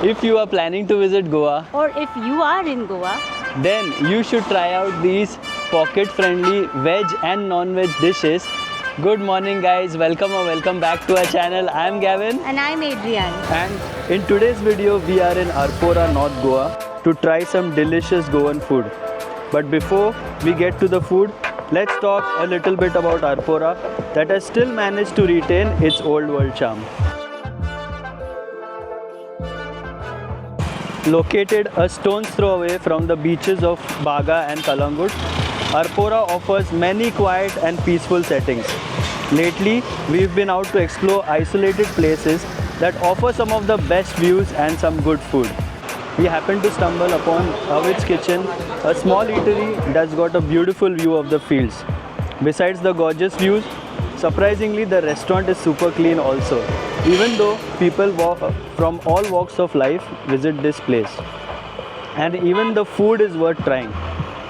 If you are planning to visit Goa, or if you are in Goa, then you should try out these pocket-friendly veg and non-veg dishes. Good morning guys, welcome or welcome back to our channel. I am Gavin and I'm Adrian. and in today's video we are in Arpora, North Goa to try some delicious Goan food. But before we get to the food, let's talk a little bit about Arpora that has still managed to retain its old world charm. Located a stone's throw away from the beaches of Baga and Kalangut, Arpora offers many quiet and peaceful settings. Lately, we've been out to explore isolated places that offer some of the best views and some good food. We happened to stumble upon Avid's Kitchen, a small eatery that's got a beautiful view of the fields. Besides the gorgeous views, surprisingly the restaurant is super clean also, even though people from all walks of life visit this place. And even the food is worth trying.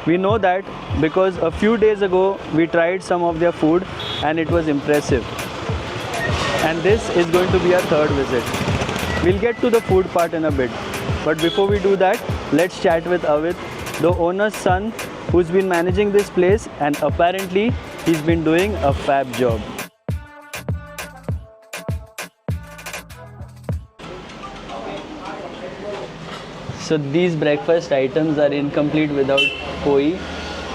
We know that because a few days ago we tried some of their food and it was impressive. And this is going to be our third visit. We'll get to the food part in a bit. But before we do that, let's chat with Avid, the owner's son, who's been managing this place, and apparently he's been doing a fab job. So these breakfast items are incomplete without koi.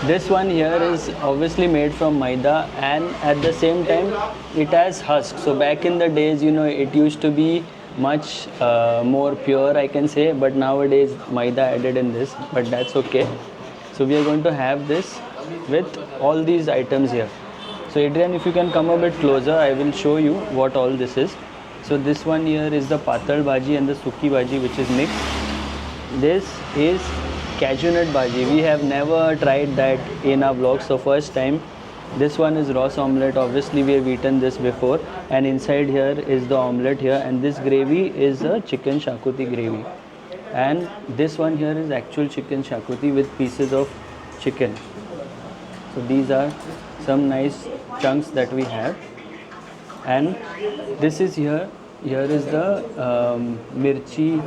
This one here is obviously made from maida and at the same time it has husk. So back in the days, it used to be much more pure, I can say, but nowadays maida added in this, but that's okay. So we are going to have this with all these items here. So Adrian, if you can come a bit closer, I will show you what all this is. So this one here is the patal bhaji and the suki bhaji, which is mixed. This is cashew nut bhaji. We have never tried that in our vlog, so first time. This one is roast omelette. Obviously we have eaten this before, and inside here is the omelette here, and this gravy is a chicken shakuti gravy, and this one here is actual chicken shakuti with pieces of chicken. So these are some nice chunks that we have, and this is here is the mirchi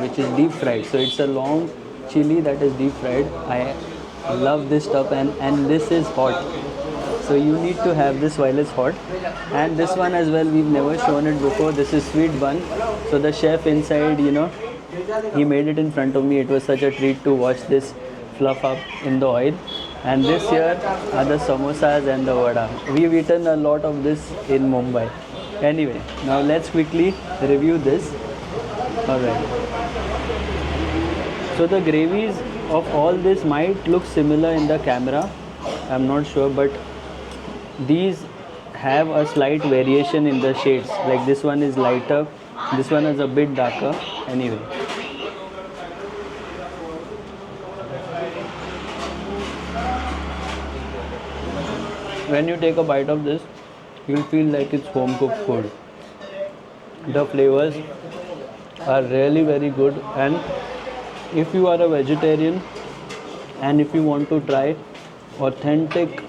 which is deep fried. So it's a long chili that is deep fried. I love this stuff, and this is hot, so you need to have this while it's hot. And this one as well, we've never shown it before. This is sweet bun. So the chef inside, he made it in front of me. It was such a treat to watch this fluff up in the oil. And this here are the samosas and the vada. We've eaten a lot of this in Mumbai. Anyway, now let's quickly review this. Alright. So the gravies of all this might look similar in the camera, I'm not sure, but these have a slight variation in the shades. Like this one is lighter, this one is a bit darker. Anyway, when you take a bite of this, you'll feel like it's home cooked food. The flavors are really very good, and if you are a vegetarian and if you want to try authentic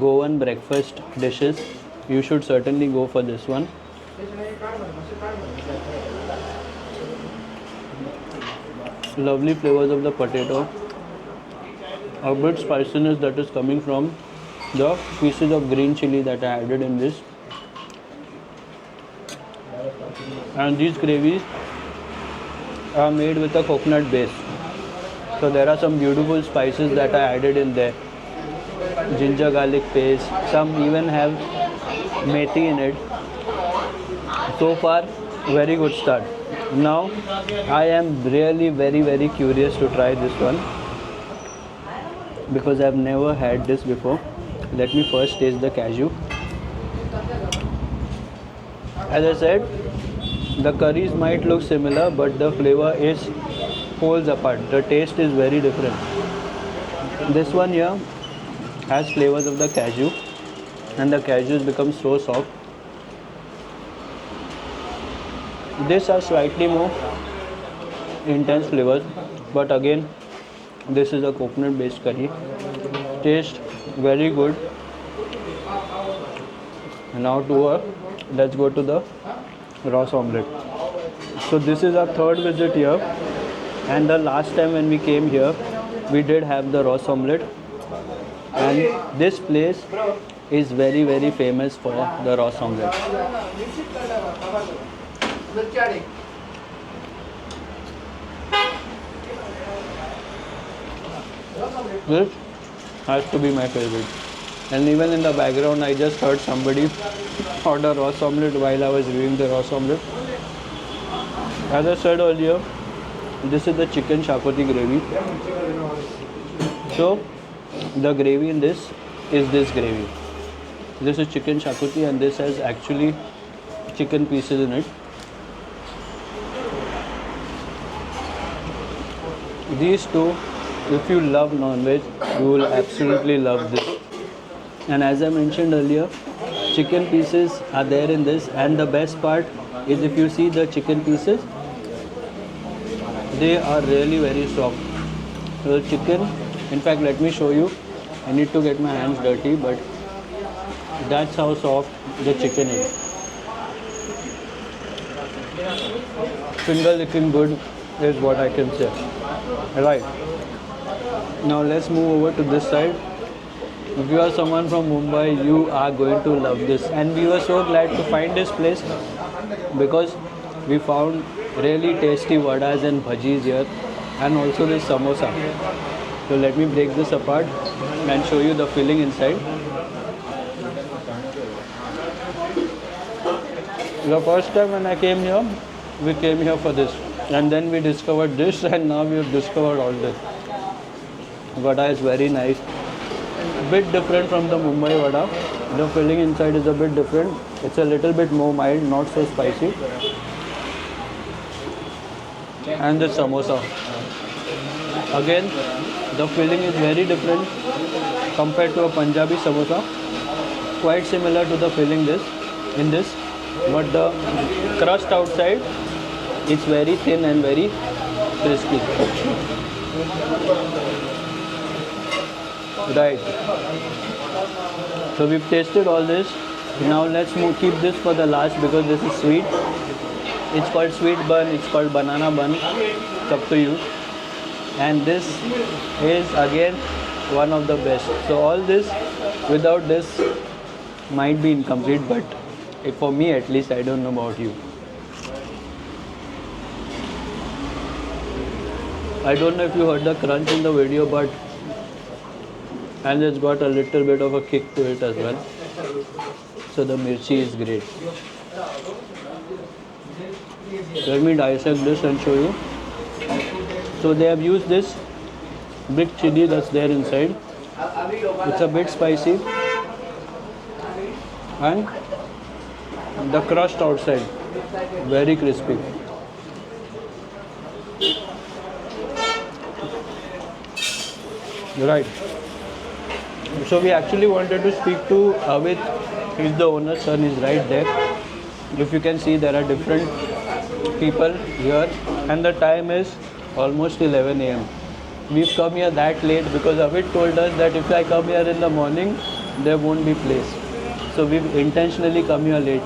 Goan breakfast dishes, you should certainly go for this one. Lovely flavors of the potato, a bit spiciness that is coming from the pieces of green chili that I added in this, and these gravies are made with a coconut base. So there are some beautiful spices that I added in there. Ginger garlic paste, some even have methi in it. So far, very good start. Now I am really very curious to try this one because I have never had this before. Let me first taste the cashew. As I said, the curries might look similar, but the flavor is poles apart. The taste is very different. This one here has flavors of the cashew, and the cashews become so soft. These are slightly more intense flavors, but again, this is a coconut based curry. Taste very good. Now let's go to the roast omelette. So this is our third visit here, and the last time when we came here, we did have the Ross omelette, and this place is very very famous for the Ross omelette. This has to be my favorite. And even in the background, I just heard somebody order Ross omelette while I was reviewing the Ross omelette. As I said earlier, this is the chicken chapati gravy. So, the gravy in this is this gravy. This is chicken chapati, and this has actually chicken pieces in it. These two, if you love non-veg, you will absolutely love this. And as I mentioned earlier, chicken pieces are there in this, and the best part is if you see the chicken pieces, they are really very soft. The chicken, in fact, let me show you. I need to get my hands dirty, but that's how soft the chicken is. Finger licking good is what I can say. Right. Now let's move over to this side. If you are someone from Mumbai, you are going to love this. And we were so glad to find this place because we found really tasty vadas and bhajis here, and also this samosa. So let me break this apart and show you the filling inside. The first time when I came here, we came here for this, and then we discovered this, and now we have discovered all this. Vada is very nice. Bit different from the Mumbai vada. The filling inside is a bit different. It's a little bit more mild, not so spicy. And the samosa. Again, the filling is very different compared to a Punjabi samosa. Quite similar to the filling in this, but the crust outside it's very thin and very crispy. Right. So we've tasted all this. Now let's keep this for the last because this is sweet. It's called sweet bun. It's called banana bun. It's up to you. And this is again one of the best. So all this, without this, might be incomplete. But for me at least, I don't know about you. I don't know if you heard the crunch in the video, but and it's got a little bit of a kick to it as well. So the mirchi is great. Let me dissect this and show you. So they have used this big chili that's there inside. It's a bit spicy, and the crust outside very crispy. Right. So we actually wanted to speak to Avit. He's the owner's son. He's right there. If you can see, there are different people here, and the time is almost 11 a.m. We've come here that late because Avit told us that if I come here in the morning, there won't be place. So we've intentionally come here late.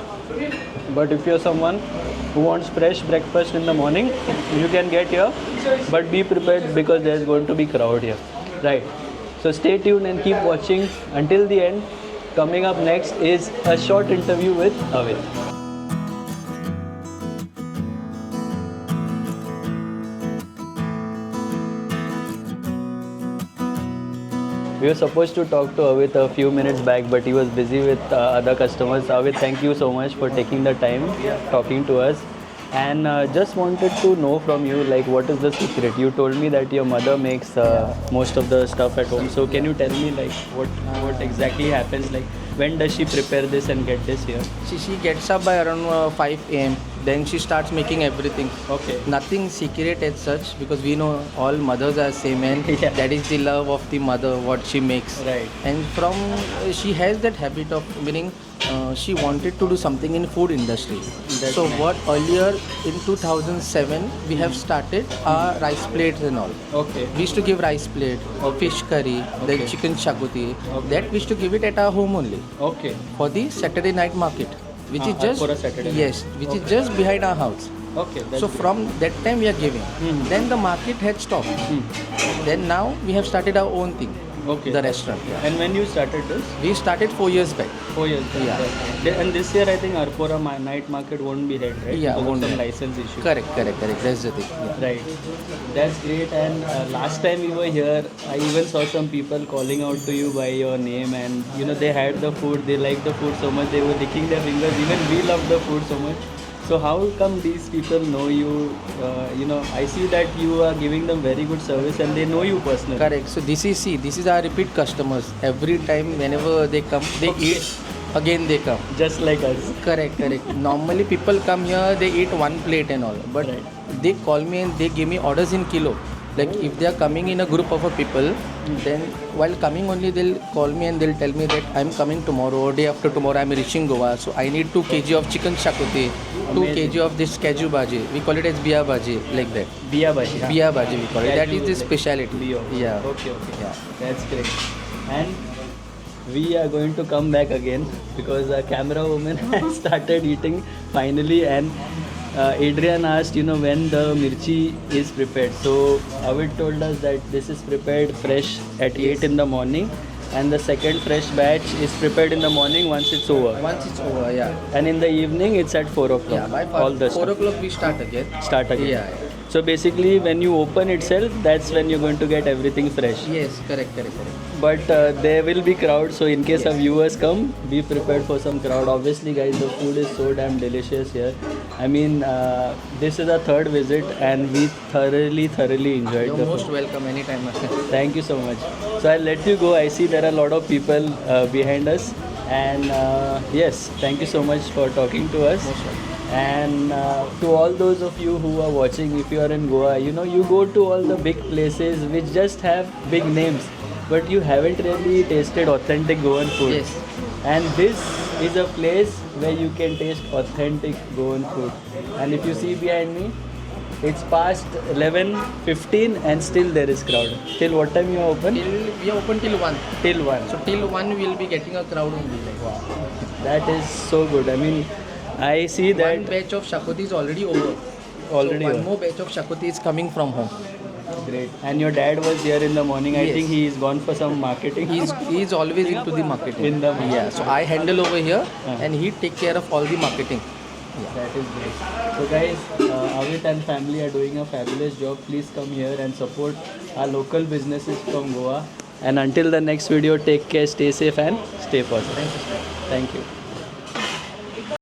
But if you're someone who wants fresh breakfast in the morning, you can get here. But be prepared because there's going to be crowd here. Right. So stay tuned and keep watching until the end. Coming up next is a short interview with Avit. We were supposed to talk to Avit a few minutes back, but he was busy with other customers. Avit, thank you so much for taking the time talking to us. And just wanted to know from you, like, what is the secret? You told me that your mother makes most of the stuff at home. So can you tell me, like, what exactly happens? Like, when does she prepare this and get this here? She gets up by around 5 a.m. Then she starts making everything. Okay. Nothing secret as such because we know all mothers are same and Yeah. that is the love of the mother, what she makes. Right. And from she has that habit of meaning she wanted to do something in food industry. That's so nice. what earlier in 2007 we have started our rice plates and all. Okay. We used to give rice plate, fish curry, Okay. then chicken chakuti. Okay. That we used to give it at our home only Okay. for the Saturday night market, which is just for a Saturday night. yes, which is just behind our house. Okay. That's So great. from that time we are giving. Mhm. Then the market had stopped. Then now we have started our own thing. Okay. The restaurant. Yeah. And when you started this? We started 4 years back. 4 years back. Yeah. And this year I think Arpora night market won't be held, right? Yeah, Because of won't some be. license issue. Correct. That's the thing. Yeah. Right. That's great. And last time we were here, I even saw some people calling out to you by your name, and they had the food. They liked the food so much. They were licking their fingers. Even we love the food so much. So how come these people know you? I see that you are giving them very good service, and they know you personally. Correct. So this is our repeat customers. Every time whenever they come, they eat. Again they come. Just like us. Correct. Normally people come here, they eat one plate and all. But Right. they call me and they give me orders in kilo. Like if they are coming in a group of a people, then while coming only they'll call me and they'll tell me that I'm coming tomorrow or day after tomorrow I'm reaching Goa. So I need 2 kg of chicken shakuti, 2 Amazing. kg of this kaju bhaji. We call it as biya bhaji, like that. Biya bhaji. huh? Biya bhaji we call it. That Kaju, is the like speciality. Biya. Yeah. Okay. Yeah. That's great. And we are going to come back again because the camera woman has started eating finally, and Adrian asked, when the mirchi is prepared. So Avid told us that this is prepared fresh at 8 in the morning, and the second fresh batch is prepared in the morning once it's over. Once it's over, yeah. And in the evening it's at 4 o'clock. Yeah, by All the 4 stuff. o'clock we start again. Start again. Yeah. So basically when you open itself, that's when you're going to get everything fresh. Yes, correct. But there will be crowd, so in case our viewers come, be prepared for some crowd. Obviously guys, the food is so damn delicious here. I mean, this is our third visit and we thoroughly enjoyed You're the most food. welcome anytime. Thank you so much. So I'll let you go. I see there are a lot of people behind us, and yes, thank you so much for talking to us. Most welcome. And to all those of you who are watching, if you are in Goa, you go to all the big places which just have big names, but you haven't really tasted authentic Goan food. Yes. And this is a place where you can taste authentic Goan food. And if you see behind me, it's past 11:15 and still there is crowd. Till what time you are open? We are open till 1. Till 1. So till 1 we will be getting a crowd only. Like, That is so good. I mean, I see one that batch of shakuti is already over. already. So one over. more batch of shakuti is coming from home. Great. And your dad was here in the morning. I Yes. think he is gone for some marketing. He is always into the marketing. In the marketing. Yeah. So I handle over here Uh-huh. and he take care of all the marketing. That is great. So guys, Avit and family are doing a fabulous job. Please come here and support our local businesses from Goa. And until the next video, take care, stay safe and stay positive. Thank you. Thank you.